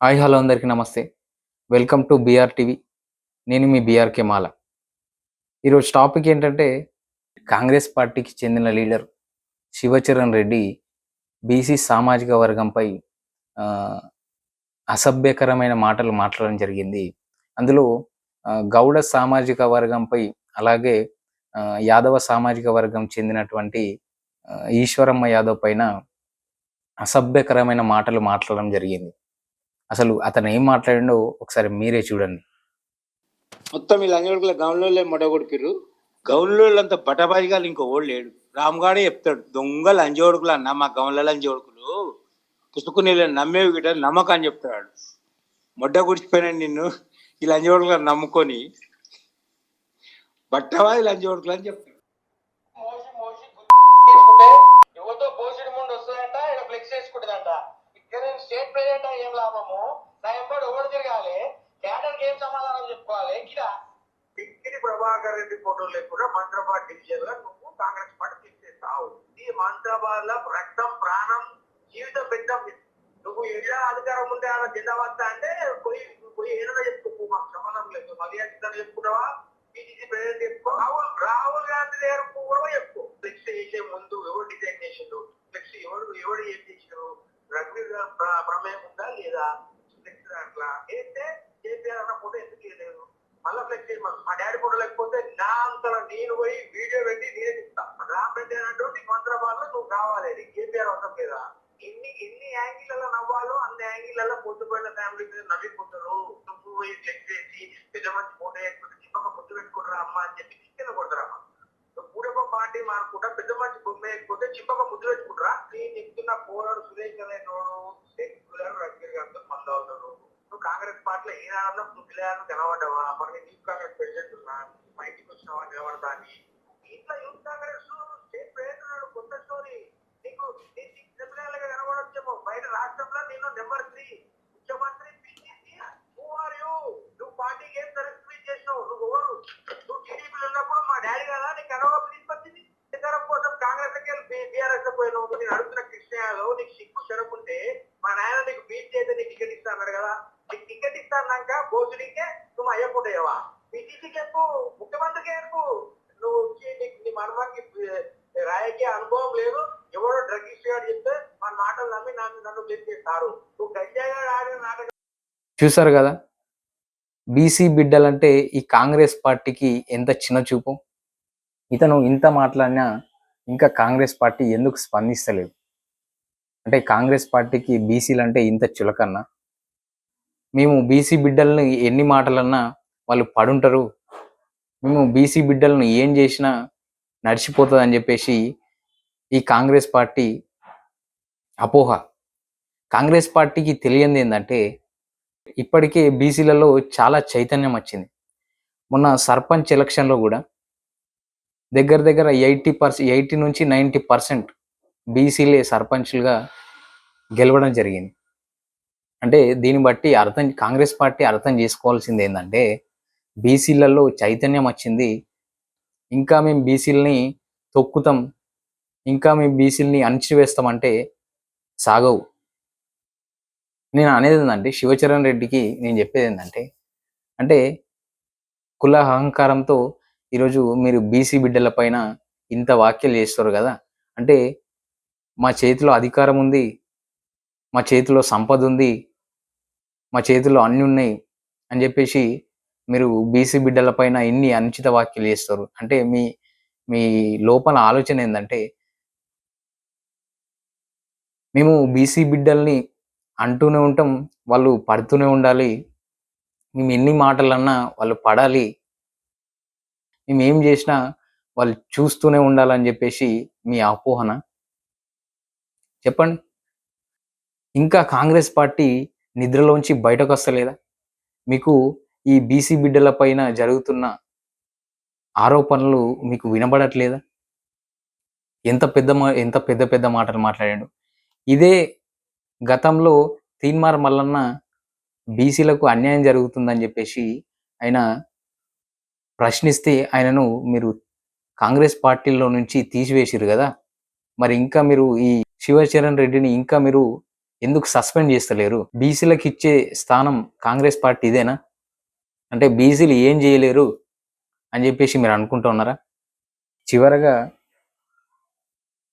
Hi hello అందరికీ namaste. Welcome to BR TV. నేను మీ బీఆర్‌కే మాల. ఈరోజు టాపిక్ ఏంటంటే కాంగ్రెస్ పార్టీకి చెందిన లీడర్ శివచరణ్ రెడ్డి బీసీ సామాజిక వర్గంపై ఆహ్, అసభ్యకరమైన మాటలు మాట్లాడడం జరిగింది. అందులో గౌడ సామాజిక వర్గంపై అలాగే యాదవ సామాజిక వర్గం చెందినటువంటి ఈశ్వరమ్మ యాదవ్ పైన అసభ్యకరమైన మాటలు మాట్లాడడం జరిగింది. అసలు అతను ఏం మాట్లాడిండో ఒకసారి మీరే చూడండి. మొత్తం ఈ లంజోడుకుల గౌన్లోళ్ళే మొడగొడికిర్రు. గౌన్లోళ్ళంతా బటబాజిగాలు ఇంకో ఓళ్ళు లేడు. రామ్గాడే చెప్తాడు, దొంగ లంజోడుకులు అన్న మా గౌన్ల లంజోడుకులు పుసుకుని నమ్మేవి గిట నమ్మకం అని చెప్తాడు. మొడ్డ గుడిచిపోయినాడు నిన్ను ఈ లంజోడుకులను నమ్ముకొని బట్టబాజి లంజోడుకులు అని చెప్తాడు. యువతో పోసిడి ముందు వస్తుందంట, ఇక్కడ ఫ్లెక్స్ వేసుకుంటుందంట. ఇక్కడ నేను స్టేట్ ప్రెసిడెంట్ ఏం లాభము? నా ఎంబడి ఎవరు తిరగాలి? క్యాడర్కి ఏం సమాధానం చెప్పుకోవాలి? గిరా పిక్కిడి ప్రభాకర్ రెడ్డి ఫోటో లేకుండా మంత్రాబాద్ డివిజన్ లో నువ్వు కాంగ్రెస్ పార్టీ తీసేస్తావు. ఈ మంత్రాబాద్ లో రక్తం ప్రాణం జీవితం పెట్టాం. నువ్వు ఎలా అధికారం ఉంటే అలా జిల్లా వస్తా అంటే పోయి పోయి ఏదైనా చెప్పుకో, మాకు సంబంధం లేదు. మర్యాద చెప్పుకున్నావా? పిసిసి ప్రెసిడెంట్ చెప్పుకో. రాహుల్ గాంధీ దగ్గర కూడా చెప్పుకో. ఫ్లెక్స్ చేసే ముందు ఎవరు డిజైన్ చేసిండు, ఫ్లెక్స్ ఎవరు ఏం చేసారు, రఘువీర్ ప్రమేయం ఉందా లేదా, ఫ్లెక్స్ అట్లా వేస్తే కేసీఆర్ అన్న ఫోటో ఎందుకు వేయలేదు? మళ్ళా ఫ్లెక్స్ చేయమను. మా డాడీ ఫోటో లేకపోతే నా అంతలో నేను పోయి వీడియో పెట్టి నేనే చెప్తా. రామరెడ్డి అన్నటువంటి మంత్రాబాద్ లో నువ్వు కావాలి, నీకు కేసీఆర్ అవసరం లేదా? ఎన్ని యాంగిల్లో నవ్వాలో అన్ని యాంగిల్లో పొద్దుపోయిన ఫ్యామిలీ మీద నవ్విపోతారు. నువ్వు పోయి ఫ్లెక్స్ చేసి పెద్ద మంచి ఫోటో వేసుకుంటే చిప్పక ముద్దు పెట్టుకుంటారా అమ్మ అని చెప్పి కింద కొడతారమ్మా. కూడప పార్టీ మానుకుంటా పెద్ద మంచి బొమ్మ వేయకపోతే చిప్పక ముద్దు పెట్టుకుంటారా? నేను చెప్తున్న పోరాడు సురేష్ అనేటోడు రఘువీర్ గారితో మందు అవుతాడు. నువ్వు కాంగ్రెస్ పార్టీలో ఏ నాడన్నా నువ్వు పిల్లలను కనబడ్డావా? మరి యూత్ కాంగ్రెస్ ప్రెసిడెంట్ ఉన్నా, మా ఇంటికి వచ్చినావా నిలబడతా అని. ఇంట్లో యూత్ కాంగ్రెస్ స్టేట్ ప్రెసిడెంట్ కొత్త స్టోరీ. నీకు చిన్న పిల్లలుగా కనబడొచ్చేమో. బయట రాష్ట్రంలో నేను నెంబర్ 3 ముఖ్యమంత్రి పిసిసి. నువ్వు పార్టీకి ఏం సర్వీస్ చేసినావు? నువ్వు ఎవరు? నువ్వు టీడీపీలో ఉన్నప్పుడు మా డాడీ కదా నీకు కనవ తీసుకొచ్చింది. అధికారం కోసం కాంగ్రెస్ బీఆర్ఎస్ లో పోయినావు. నేను అడుగుతున్న కృష్ణ యాదవ్, నీకు సిగ్గు చెరకుంటే మా నాయన నీకు బీట్ చేస్తే నీకు టికెట్ ఇస్తా అన్నాడు కదా. నీకు టికెట్ ఇస్తాన్నాక భోజుడికే నువ్వు అయ్యకుంటావా? పిసిసికి ఎక్కువ, ముఖ్యమంత్రికి ఎక్కువ. నువ్వు నీ మనమాకి రాయకే అనుభవం లేదు. ఎవరో డ్రగ్గిస్ట్ గారు చెప్తే మన మాటలు నమ్మి నన్ను చేస్తారు. నువ్వు గంజాయిగా ఆడిన నాటకం చూసారు కదా, బీసీ బిడ్డలంటే ఈ కాంగ్రెస్ పార్టీకి ఎంత చిన్న చూపు. ఇతను ఇంత మాట్లాడినా ఇంకా కాంగ్రెస్ పార్టీ ఎందుకు స్పందిస్తలేదు? అంటే కాంగ్రెస్ పార్టీకి బీసీలు అంటే ఇంత చులకన్నా? మేము బీసీ బిడ్డలను ఎన్ని మాటలన్నా వాళ్ళు పడుంటారు, మేము బీసీ బిడ్డలను ఏం చేసినా నడిచిపోతుంది అని చెప్పేసి ఈ కాంగ్రెస్ పార్టీ అపోహ. కాంగ్రెస్ పార్టీకి తెలియంది ఏంటంటే ఇప్పటికే బీసీలలో చాలా చైతన్యం వచ్చింది. మొన్న సర్పంచ్ ఎలక్షన్లో కూడా దగ్గర 80 నుంచి 90% బీసీలే సర్పంచ్లుగా గెలవడం జరిగింది. అంటే దీన్ని బట్టి కాంగ్రెస్ పార్టీ అర్థం చేసుకోవాల్సింది ఏంటంటే బీసీలలో చైతన్యం వచ్చింది, ఇంకా మేము బీసీలని తొక్కుతాం, ఇంకా మేము బీసీలని అణిచివేస్తామంటే సాగవు. నేను అనేది ఏంటంటే శివచరణ్ రెడ్డికి నేను చెప్పేది ఏంటంటే, అంటే కుల అహంకారంతో ఈరోజు మీరు బీసీ బిడ్డల పైన ఇంత వ్యాఖ్యలు చేస్తారు కదా. అంటే మా చేతిలో అధికారం ఉంది, మా చేతిలో సంపద ఉంది, మా చేతిలో అన్నీ ఉన్నాయి అని చెప్పేసి మీరు బీసీ బిడ్డల పైన ఎన్ని అనుచిత వ్యాఖ్యలు చేస్తారు. అంటే మీ మీ లోపల ఆలోచన ఏంటంటే మేము బీసీ బిడ్డల్ని అంటూనే ఉంటాం, వాళ్ళు పడుతూనే ఉండాలి, మేము ఎన్ని మాటలన్నా వాళ్ళు పడాలి, మేము ఏం చేసినా వాళ్ళు చూస్తూనే ఉండాలని చెప్పేసి మీ అపోహన? చెప్పండి. ఇంకా కాంగ్రెస్ పార్టీ నిద్రలోంచి బయటకు వస్తలేదా? మీకు ఈ బీసీ బిడ్డల పైన జరుగుతున్న ఆరోపణలు మీకు వినబడట్లేదా? ఎంత పెద్ద మాటలు మాట్లాడాడు. ఇదే గతంలో తీన్మార్ మల్లన్న బీసీలకు అన్యాయం జరుగుతుందని చెప్పేసి ఆయన ప్రశ్నిస్తే ఆయనను మీరు కాంగ్రెస్ పార్టీలో నుంచి తీసివేసిరు కదా. మరి ఇంకా మీరు ఈ శివచరణ్ రెడ్డిని ఇంకా మీరు ఎందుకు సస్పెండ్ చేస్తలేరు? బీసీలకు ఇచ్చే స్థానం కాంగ్రెస్ పార్టీ ఇదేనా? అంటే బీసీలు ఏం చేయలేరు అని చెప్పేసి మీరు అనుకుంటూ ఉన్నారా? చివరగా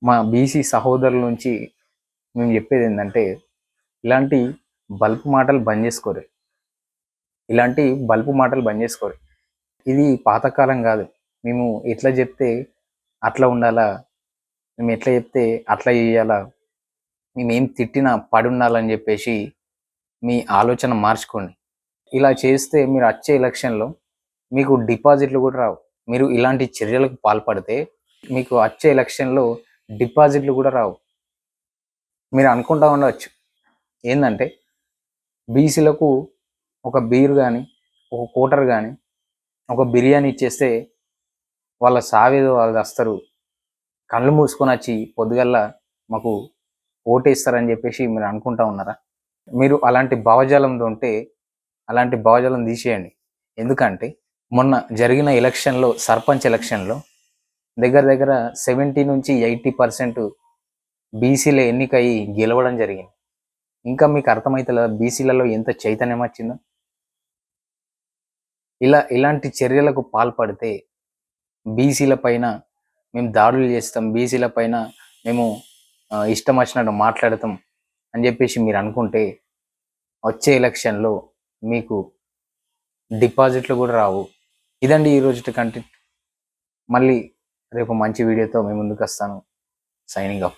మా బీసీ సహోదరుల నుంచి మేము చెప్పేది ఏంటంటే, ఇలాంటి బల్పు మాటలు బంద్ చేసుకోరు. ఇది పాతకాలం కాదు. మేము ఎట్లా చెప్తే అట్లా ఉండాలా, మేము ఎట్లా చెప్తే అట్లా చేయాలా, మేమేం తిట్టినా పడుండాలని చెప్పేసి మీ ఆలోచన మార్చుకోండి. ఇలా చేస్తే మీరు వచ్చే ఎలక్షన్లో మీకు డిపాజిట్లు కూడా రావు. మీరు ఇలాంటి చర్యలకు పాల్పడితే మీకు వచ్చే ఎలక్షన్లో డిపాజిట్లు కూడా రావు. మీరు అనుకుంటా ఉండవచ్చు ఏంటంటే, బీసీలకు ఒక బీర్ కానీ, ఒక కోటర్ కానీ, ఒక బిర్యానీ ఇచ్చేస్తే వాళ్ళ సావేదో వాళ్ళు వస్తారు, కళ్ళు మూసుకొని వచ్చి పొద్దుగల్లా మాకు ఓటేస్తారని చెప్పేసి మీరు అనుకుంటా ఉన్నారా? మీరు అలాంటి భావజాలంతో ఉంటే అలాంటి భావజాలం తీసేయండి. ఎందుకంటే మొన్న జరిగిన ఎలక్షన్లో, సర్పంచ్ ఎలక్షన్లో దగ్గర 70 నుంచి 80% బీసీలే ఎన్నికయి గెలవడం జరిగింది. ఇంకా మీకు అర్థమైతలేదా బీసీలలో ఎంత చైతన్యం వచ్చిందో? ఇలాంటి చర్యలకు పాల్పడితే బీసీల పైన మేము దాడులు చేస్తాం, బీసీల పైన మేము ఇష్టం వచ్చినట్టు మాట్లాడతాం అని చెప్పేసి మీరు అనుకుంటే వచ్చే ఎలక్షన్లో మీకు డిపాజిట్లు కూడా రావు. ఇదండి ఈరోజు కంటెంట్. మళ్ళీ రేపు మంచి వీడియోతో మీ ముందుకు వస్తాను. Signing off.